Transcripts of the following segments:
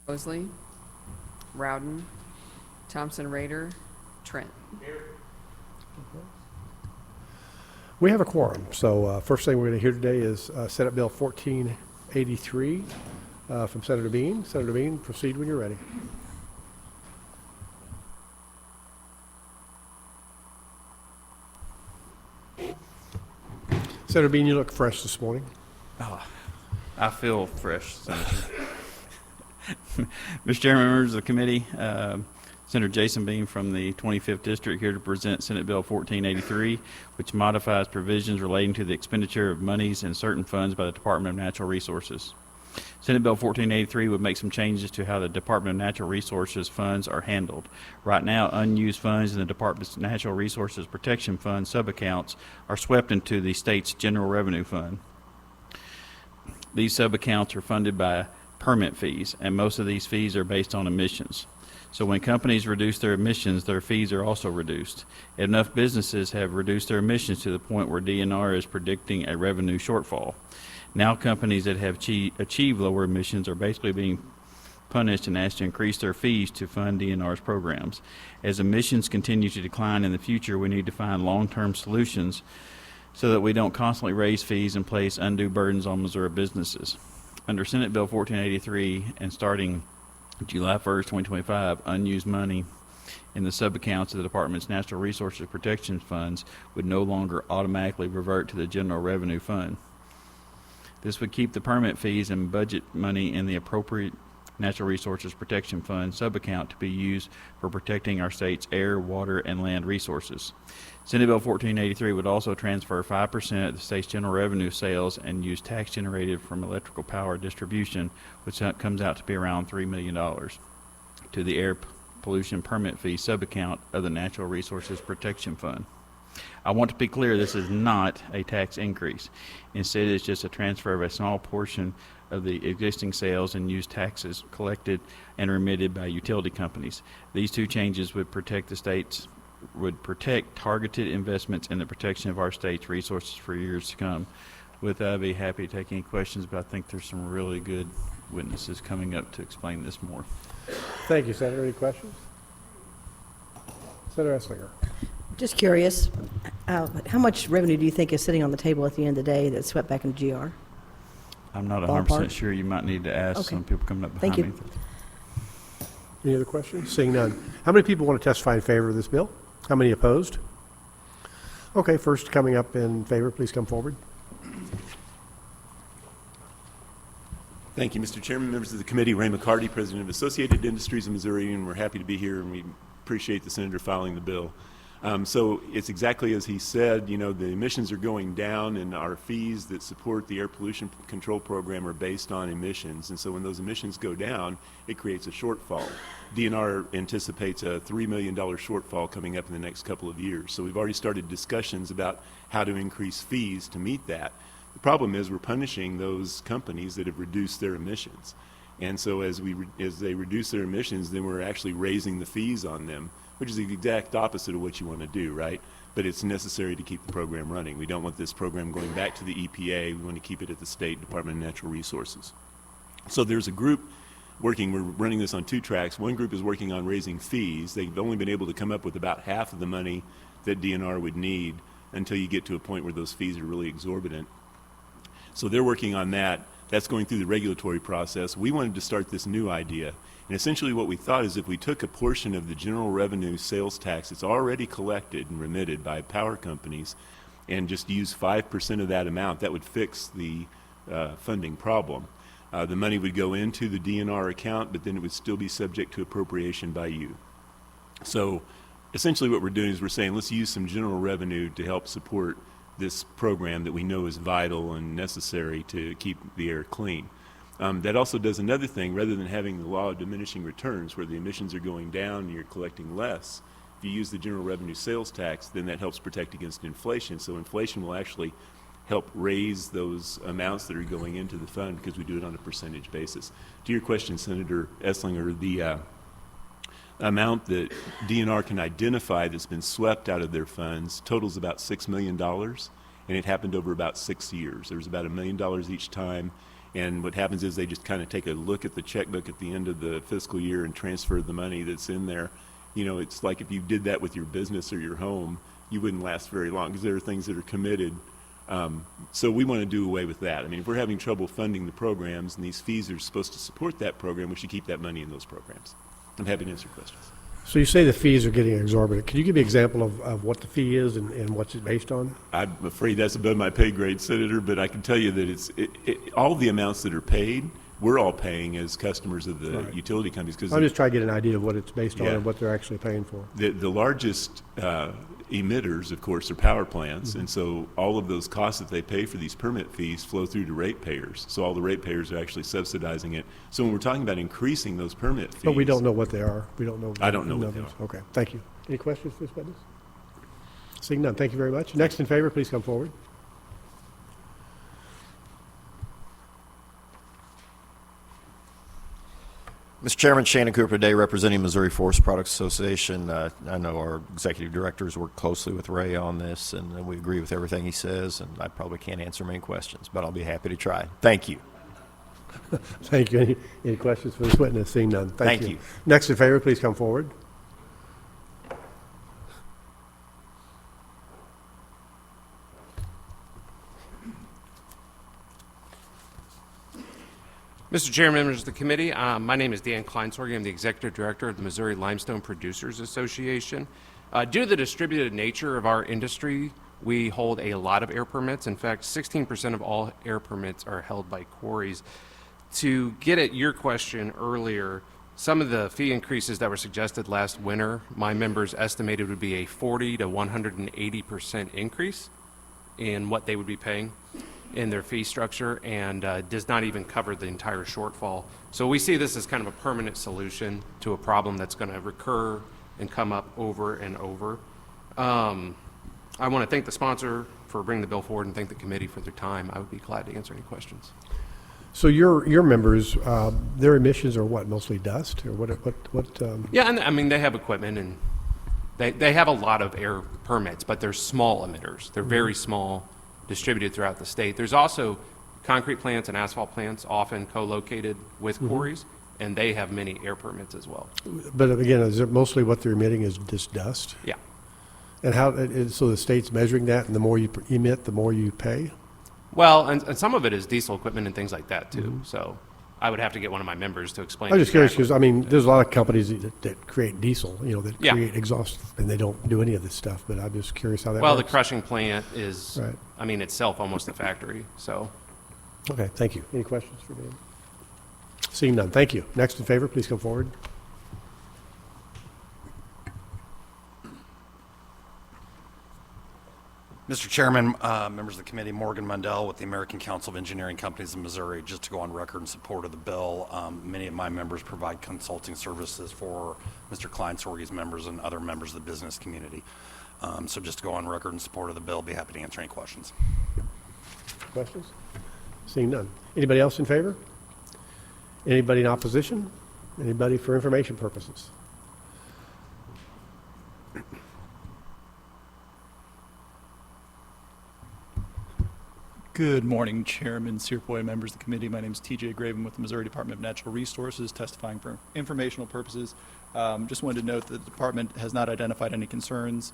Mosley, Rowden, Thompson Raider, Trent. We have a quorum, so first thing we're going to hear today is Senate Bill 1483 from Senator Bean. Senator Bean, proceed when you're ready. Senator Bean, you look fresh this morning. Oh, I feel fresh, Senator. Mr. Chairman, members of the committee, Senator Jason Bean from the 25th District here to present Senate Bill 1483, which modifies provisions relating to the expenditure of monies in certain funds by the Department of Natural Resources. Senate Bill 1483 would make some changes to how the Department of Natural Resources funds are handled. Right now, unused funds in the Department's Natural Resources Protection Fund subaccounts are swept into the state's General Revenue Fund. These subaccounts are funded by permit fees, and most of these fees are based on emissions. So when companies reduce their emissions, their fees are also reduced. Enough businesses have reduced their emissions to the point where DNR is predicting a revenue shortfall. Now companies that have achieved lower emissions are basically being punished and asked to increase their fees to fund DNR's programs. As emissions continue to decline in the future, we need to find long-term solutions so that we don't constantly raise fees and place undue burdens on Missouri businesses. Under Senate Bill 1483 and starting July 1st, 2025, unused money in the subaccounts of the Department's Natural Resources Protection Funds would no longer automatically revert to the General Revenue Fund. This would keep the permit fees and budget money in the appropriate Natural Resources Protection Fund subaccount to be used for protecting our state's air, water, and land resources. Senate Bill 1483 would also transfer 5% of the state's general revenue sales and use tax generated from electrical power distribution, which comes out to be around $3 million, to the air pollution permit fee subaccount of the Natural Resources Protection Fund. I want to be clear, this is not a tax increase. Instead, it's just a transfer of a small portion of the existing sales and use taxes collected and remitted by utility companies. These two changes would protect targeted investments in the protection of our state's resources for years to come. With that, I'd be happy to take any questions, but I think there's some really good witnesses coming up to explain this more. Thank you, Senator. Any questions? Senator Esslinger. Just curious, how much revenue do you think is sitting on the table at the end of the day that's swept back into GR? I'm not 100% Ballpark? sure. You might need to ask Okay. some people coming up behind Thank me. you. Any other questions? Seeing none. How many people want to testify in favor of this bill? How many opposed? Okay, first coming up in favor, please come forward. Thank you, Mr. Chairman, members of the committee. Ray McCarty, President of Associated Industries of Missouri, and we're happy to be here, and we appreciate the Senator filing the bill. So it's exactly as he said, you know, the emissions are going down, and our fees that support the air pollution control program are based on emissions. And so when those emissions go down, it creates a shortfall. DNR anticipates a $3 million shortfall coming up in the next couple of years. So we've already started discussions about how to increase fees to meet that. The problem is we're punishing those companies that have reduced their emissions. And so as they reduce their emissions, then we're actually raising the fees on them, which is the exact opposite of what you want to do, right? But it's necessary to keep the program running. We don't want this program going back to the EPA. We want to keep it at the State Department of Natural Resources. So there's a group working, we're running this on two tracks. One group is working on raising fees. They've only been able to come up with about half of the money that DNR would need until you get to a point where those fees are really exorbitant. So they're working on that. That's going through the regulatory process. We wanted to start this new idea. And essentially what we thought is if we took a portion of the general revenue sales tax that's already collected and remitted by power companies and just use 5% of that amount, that would fix the funding problem. The money would go into the DNR account, but then it would still be subject to appropriation by you. So essentially what we're doing is we're saying let's use some general revenue to help support this program that we know is vital and necessary to keep the air clean. That also does another thing. Rather than having the law of diminishing returns where the emissions are going down and you're collecting less, if you use the general revenue sales tax, then that helps protect against inflation. So inflation will actually help raise those amounts that are going into the fund because we do it on a percentage basis. To your question, Senator Esslinger, the amount that DNR can identify that's been swept out of their funds totals about $6 million, and it happened over about 6 years. There was about $1 million each time, And what happens is they just kind of take a look at the checkbook at the end of the fiscal year and transfer the money that's in there. You know, it's like if you did that with your business or your home, you wouldn't last very long because there are things that are committed. So we want to do away with that. I mean, if we're having trouble funding the programs and these fees are supposed to support that program, we should keep that money in those programs. I'm happy to answer questions. So you say the fees are getting exorbitant. Can you give me an example of what the fee is and what's it based on? I'm afraid that's above my pay grade, Senator, but I can tell you that all the amounts that are paid, we're all paying as customers of the Right. utility companies. Because I'm just trying to get an idea of what it's based on Yeah. and what they're actually paying for. the largest emitters, of course, are power plants, and so all of those costs that they pay for these permit fees flow through to ratepayers. So all the ratepayers are actually subsidizing it. So when we're talking about increasing those permit fees, But we don't know what they are. We don't know. I don't know the what they numbers. are. Okay, thank you. Any questions for this witness? Seeing none, thank you very much. Next in favor, please come forward. Mr. Chairman, Shannon Cooper today representing Missouri Forest Products Association. I know our executive directors work closely with Ray on this, and we agree with everything he says, and I probably can't answer many questions, but I'll be happy to try. Thank you. Thank you. Any questions for this witness? Seeing none, thank Thank you. you. Next in favor, please come forward. Mr. Chairman, members of the committee, my name is Dan Kleinsorge. I'm the Executive Director of the Missouri Limestone Producers Association. Due to the distributed nature of our industry, we hold a lot of air permits. In fact, 16% of all air permits are held by quarries. To get at your question earlier, some of the fee increases that were suggested last winter, my members estimated would be a 40 to 180% increase in what they would be paying in their fee structure, and does not even cover the entire shortfall. So we see this as kind of a permanent solution to a problem that's going to recur and come up over and over. I want to thank the sponsor for bringing the bill forward and thank the committee for their time. I would be glad to answer any questions. So your members, their emissions are what, mostly dust, or what? Yeah, and I mean, they have equipment and they have a lot of air permits, but they're small emitters. They're very small, distributed throughout the state. There's also concrete plants and asphalt plants often co-located with quarries, and they have many air permits as well. But again, is it mostly what they're emitting is just dust? Yeah. And so the state's measuring that, and the more you emit, the more you pay? Well, and some of it is diesel equipment and things like that too. So I would have to get one of my members to explain. I'm just curious, because, exactly. I mean, there's a lot of companies that create diesel, that Yeah. create exhaust, and they don't do any of this stuff, but I'm just curious how that Well, the works. crushing plant is, Right. I mean, itself almost a factory. So Okay, thank you. Any questions for Dan? Seeing none, thank you. Next in favor, please come forward. Mr. Chairman, members of the committee, Morgan Mundell with the American Council of Engineering Companies of Missouri. Just to go on record in support of the bill, many of my members provide consulting services for Mr. Kleinsorge's members and other members of the business community. So just to go on record in support of the bill, be happy to answer any questions. Questions? Seeing none. Anybody else in favor? Anybody in opposition? Anybody for information purposes? Good morning, Chairman, Searpoy, members of the committee. My name is TJ Graven with the Missouri Department of Natural Resources, testifying for informational purposes. Just wanted to note that the department has not identified any concerns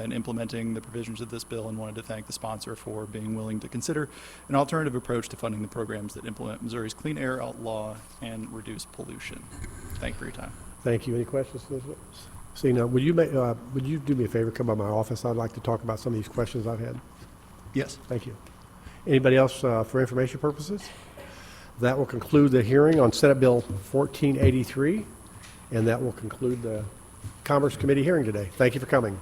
in implementing the provisions of this bill, and wanted to thank the sponsor for being willing to consider an alternative approach to funding the programs that implement Missouri's clean air law and reduce pollution. Thank you for your time. Thank you. Any questions for this witness? Seeing none, would you do me a favor, come by my office? I'd like to talk about some of these questions I've had. Yes. Thank you. Anybody else for information purposes? That will conclude the hearing on Senate Bill 1483, and that will conclude the Commerce Committee hearing today. Thank you for coming.